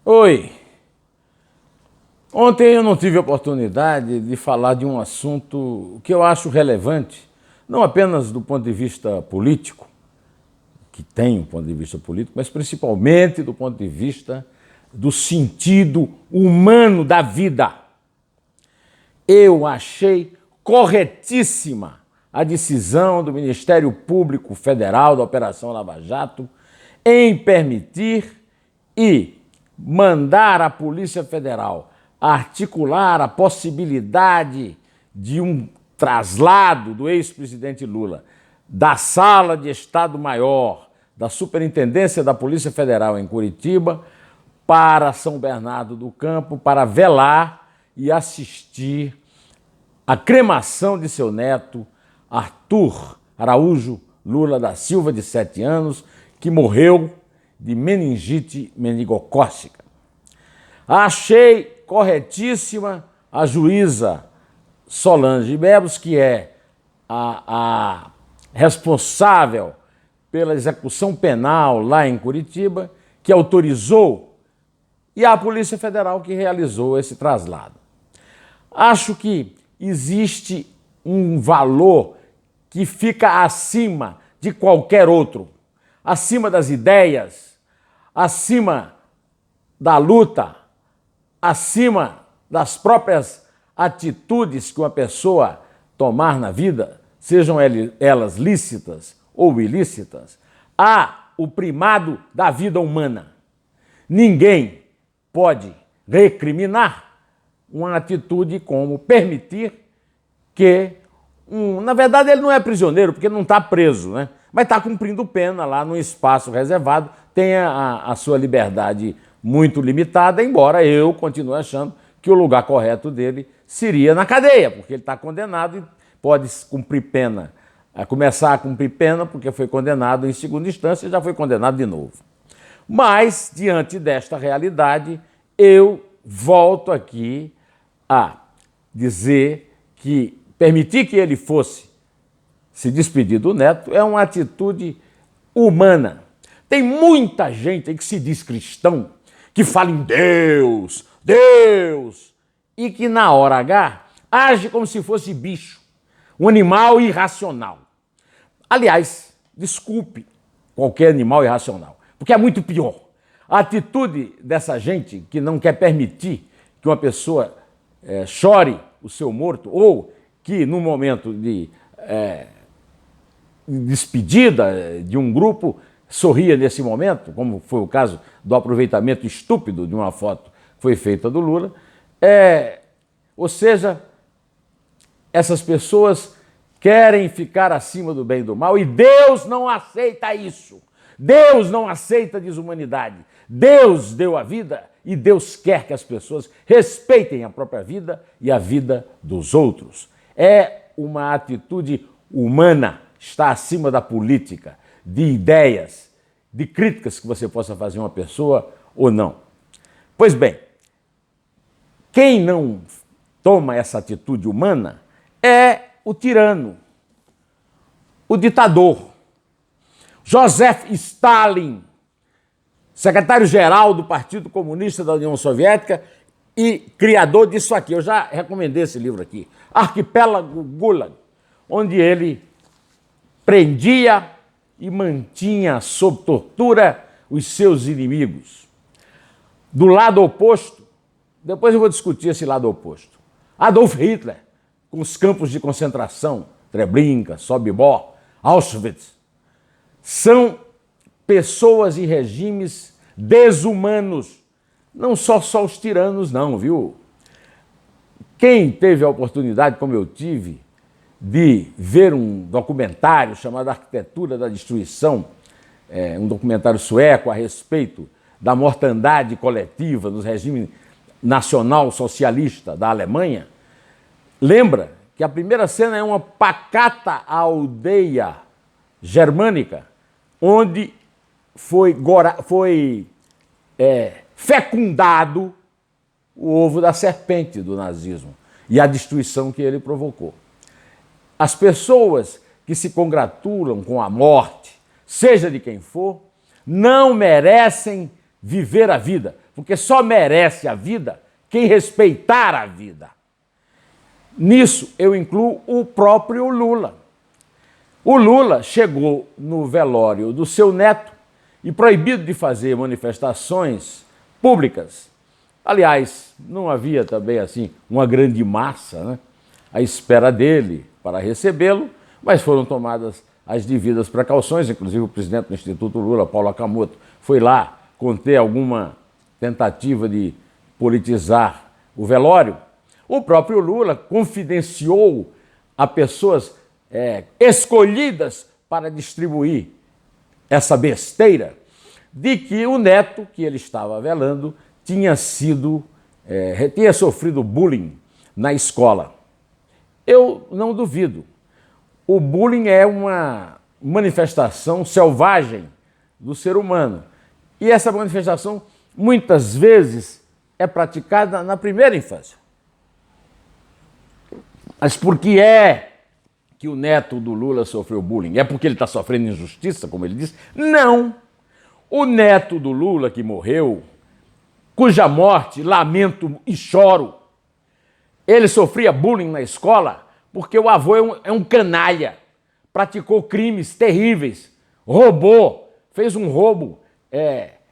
Oi, ontem eu não tive a oportunidade de falar de um assunto que eu acho relevante, não apenas do ponto de vista político, que tem um ponto de vista político, mas principalmente do ponto de vista do sentido humano da vida. Eu achei corretíssima a decisão do Ministério Público Federal da Operação Lava Jato em permitir e mandar a Polícia Federal articular a possibilidade de um traslado do ex-presidente Lula da Sala de Estado-Maior da Superintendência da Polícia Federal em Curitiba para São Bernardo do Campo para velar e assistir à cremação de seu neto, Arthur Araújo Lula da Silva, de 7 anos, que morreu de meningite meningocócica. Achei corretíssima a juíza Solange Mebus, que é a responsável pela execução penal lá em Curitiba, que autorizou, e a Polícia Federal que realizou esse traslado. Acho que existe um valor que fica acima de qualquer outro, acima das ideias, acima da luta, acima das próprias atitudes que uma pessoa tomar na vida, sejam elas lícitas ou ilícitas, há o primado da vida humana. Ninguém pode recriminar uma atitude como permitir que na verdade, ele não é prisioneiro, porque não está preso, né? Mas está cumprindo pena lá num espaço reservado, tem a sua liberdade muito limitada, embora eu continue achando que o lugar correto dele seria na cadeia, porque ele está condenado e pode cumprir pena, começar a cumprir pena, porque foi condenado em segunda instância e já foi condenado de novo. Mas, diante desta realidade, eu volto aqui a dizer que permitir que ele fosse se despedir do neto é uma atitude humana. Tem muita gente aí que se diz cristão, que fala em Deus, Deus, e que na hora H age como se fosse bicho, um animal irracional. Aliás, desculpe qualquer animal irracional, porque é muito pior. A atitude dessa gente que não quer permitir que uma pessoa chore o seu morto, ou que no momento de despedida de um grupo sorria nesse momento, como foi o caso do aproveitamento estúpido de uma foto que foi feita do Lula. Ou seja, essas pessoas querem ficar acima do bem e do mal e Deus não aceita isso. Deus não aceita a desumanidade. Deus deu a vida e Deus quer que as pessoas respeitem a própria vida e a vida dos outros. É uma atitude humana, está acima da política, de ideias, de críticas que você possa fazer a uma pessoa ou não. Pois bem, quem não toma essa atitude humana é o tirano, o ditador. Joseph Stalin, secretário-geral do Partido Comunista da União Soviética e criador disso aqui. Eu já recomendei esse livro aqui, Arquipélago Gulag, onde ele prendia e mantinha sob tortura os seus inimigos. Do lado oposto, depois eu vou discutir esse lado oposto, Adolf Hitler, com os campos de concentração, Treblinka, Sobibor, Auschwitz, são pessoas e regimes desumanos. Não só os tiranos não, viu? Quem teve a oportunidade, como eu tive, de ver um documentário chamado Arquitetura da Destruição, um documentário sueco a respeito da mortandade coletiva nos regimes nacional-socialista da Alemanha, lembra que a primeira cena é uma pacata aldeia germânica, onde foi fecundado o ovo da serpente do nazismo e a destruição que ele provocou. As pessoas que se congratulam com a morte, seja de quem for, não merecem viver a vida, porque só merece a vida quem respeitar a vida. Nisso eu incluo o próprio Lula. O Lula chegou no velório do seu neto e proibido de fazer manifestações públicas. Aliás, não havia também assim uma grande massa, né, à espera dele para recebê-lo, mas foram tomadas as devidas precauções, inclusive o presidente do Instituto Lula, Paulo Akamoto, foi lá conter alguma tentativa de politizar o velório. O próprio Lula confidenciou a pessoas escolhidas para distribuir essa besteira de que o neto que ele estava velando tinha sofrido bullying na escola. Eu não duvido. O bullying é uma manifestação selvagem do ser humano. E essa manifestação, muitas vezes, é praticada na primeira infância. Mas por que é que o neto do Lula sofreu bullying? É porque ele está sofrendo injustiça, como ele disse? Não! O neto do Lula que morreu, cuja morte lamento e choro, ele sofria bullying na escola porque o avô é um canalha, praticou crimes terríveis, roubou, fez um roubo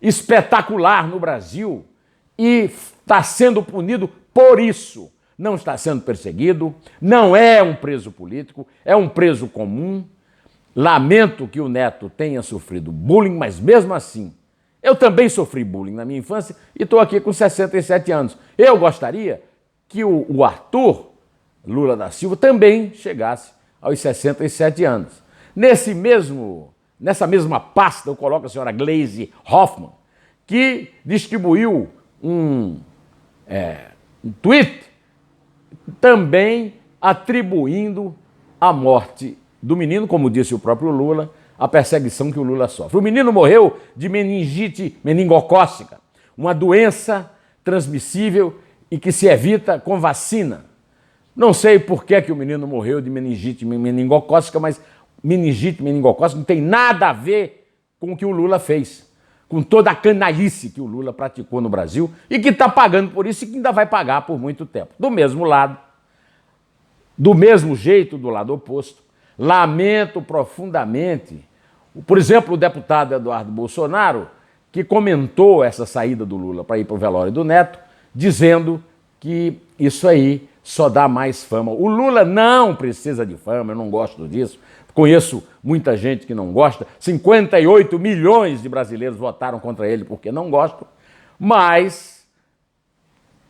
espetacular no Brasil e está sendo punido por isso. Não está sendo perseguido, não é um preso político, é um preso comum. Lamento que o neto tenha sofrido bullying, mas mesmo assim, eu também sofri bullying na minha infância e estou aqui com 67 anos. Eu gostaria que o Arthur Lula da Silva também chegasse aos 67 anos. Nessa mesma pasta eu coloco a senhora Gleisi Hoffmann, que distribuiu um tweet também atribuindo a morte do menino, como disse o próprio Lula, a perseguição que o Lula sofre. O menino morreu de meningite meningocócica, uma doença transmissível e que se evita com vacina. Não sei por que o menino morreu de meningite meningocócica, mas meningite meningocócica não tem nada a ver com o que o Lula fez, com toda a canalice que o Lula praticou no Brasil e que está pagando por isso e que ainda vai pagar por muito tempo. Do mesmo lado, do mesmo jeito, do lado oposto, lamento profundamente, por exemplo, o deputado Eduardo Bolsonaro, que comentou essa saída do Lula para ir para o velório do neto, dizendo que isso aí só dá mais fama. O Lula não precisa de fama, eu não gosto disso. Conheço muita gente que não gosta. 58 milhões de brasileiros votaram contra ele porque não gostam. Mas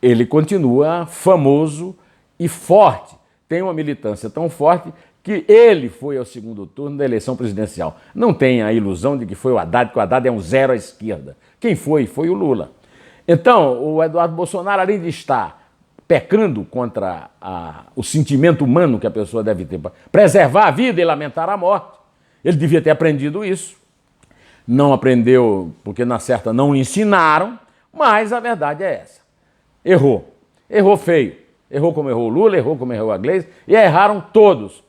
ele continua famoso e forte. Tem uma militância tão forte que ele foi ao segundo turno da eleição presidencial. Não tenha a ilusão de que foi o Haddad, que o Haddad é um zero à esquerda. Quem foi? Foi o Lula. Então, o Eduardo Bolsonaro, além de estar pecando contra o sentimento humano que a pessoa deve ter para preservar a vida e lamentar a morte, ele devia ter aprendido isso. Não aprendeu porque, na certa, não lhe ensinaram, mas a verdade é essa. Errou. Errou feio. Errou como errou o Lula, errou como errou a Gleisi, e erraram todos.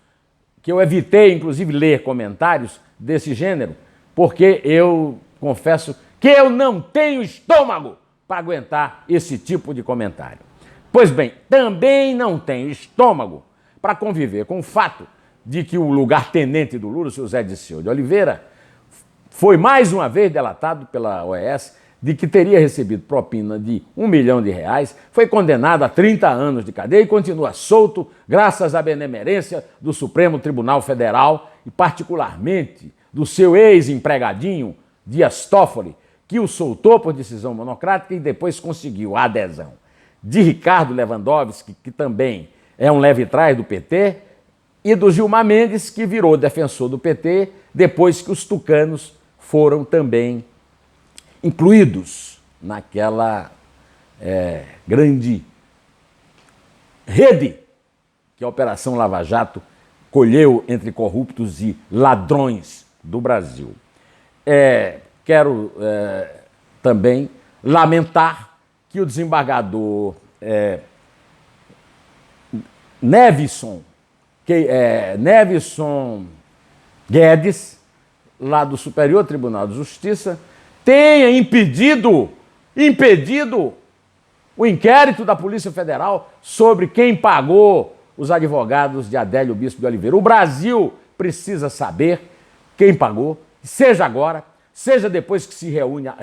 Que eu evitei, inclusive, ler comentários desse gênero, porque eu confesso que eu não tenho estômago para aguentar esse tipo de comentário. Pois bem, também não tenho estômago para conviver com o fato de que o lugar-tenente do Lula, o senhor Zé Disseu de Oliveira, foi mais uma vez delatado pela OAS de que teria recebido propina de R$1 milhão, foi condenado a 30 anos de cadeia e continua solto graças à benemerência do Supremo Tribunal Federal e particularmente do seu ex-empregadinho Dias Toffoli, que o soltou por decisão monocrática e depois conseguiu a adesão de Ricardo Lewandowski, que também é um leve-trás do PT, e do Gilmar Mendes, que virou defensor do PT depois que os tucanos foram também incluídos naquela grande rede que a Operação Lava Jato colheu entre corruptos e ladrões do Brasil. Quero também lamentar que o desembargador Nevison Guedes, lá do Superior Tribunal de Justiça, tenha impedido o inquérito da Polícia Federal sobre quem pagou os advogados de Adélio Bispo de Oliveira. O Brasil precisa saber quem pagou, seja agora, seja depois que se reúna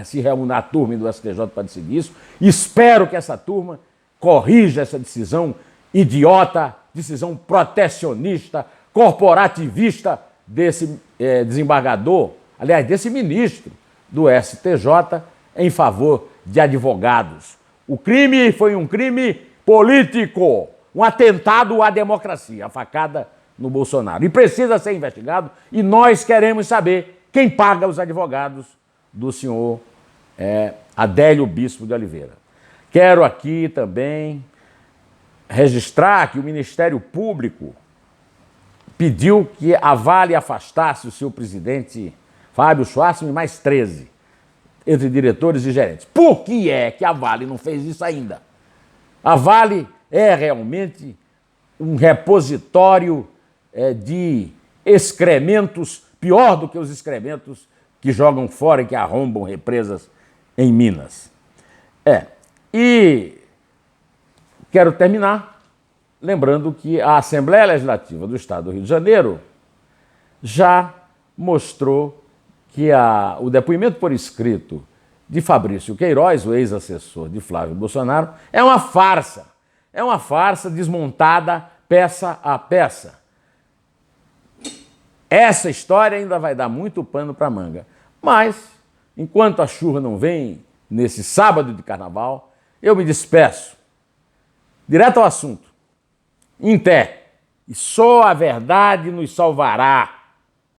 a turma do STJ para decidir isso. Espero que essa turma corrija essa decisão idiota, decisão protecionista, corporativista desse desembargador, aliás, desse ministro do STJ em favor de advogados. O crime foi um crime político, um atentado à democracia, a facada no Bolsonaro. E precisa ser investigado, e nós queremos saber quem paga os advogados do senhor Adélio Bispo de Oliveira. Quero aqui também registrar que o Ministério Público pediu que a Vale afastasse o seu presidente Fábio Schwartzman e mais 13, entre diretores e gerentes. Por que é que a Vale não fez isso ainda? A Vale é realmente um repositório de excrementos, pior do que os excrementos que jogam fora e que arrombam represas em Minas. E quero terminar lembrando que a Assembleia Legislativa do Estado do Rio de Janeiro já mostrou que o depoimento por escrito de Fabrício Queiroz, o ex-assessor de Flávio Bolsonaro, é uma farsa. É uma farsa desmontada peça a peça. Essa história ainda vai dar muito pano para manga. Mas, enquanto a chuva não vem nesse sábado de carnaval, eu me despeço. Direto ao assunto. Em pé. E só a verdade nos salvará.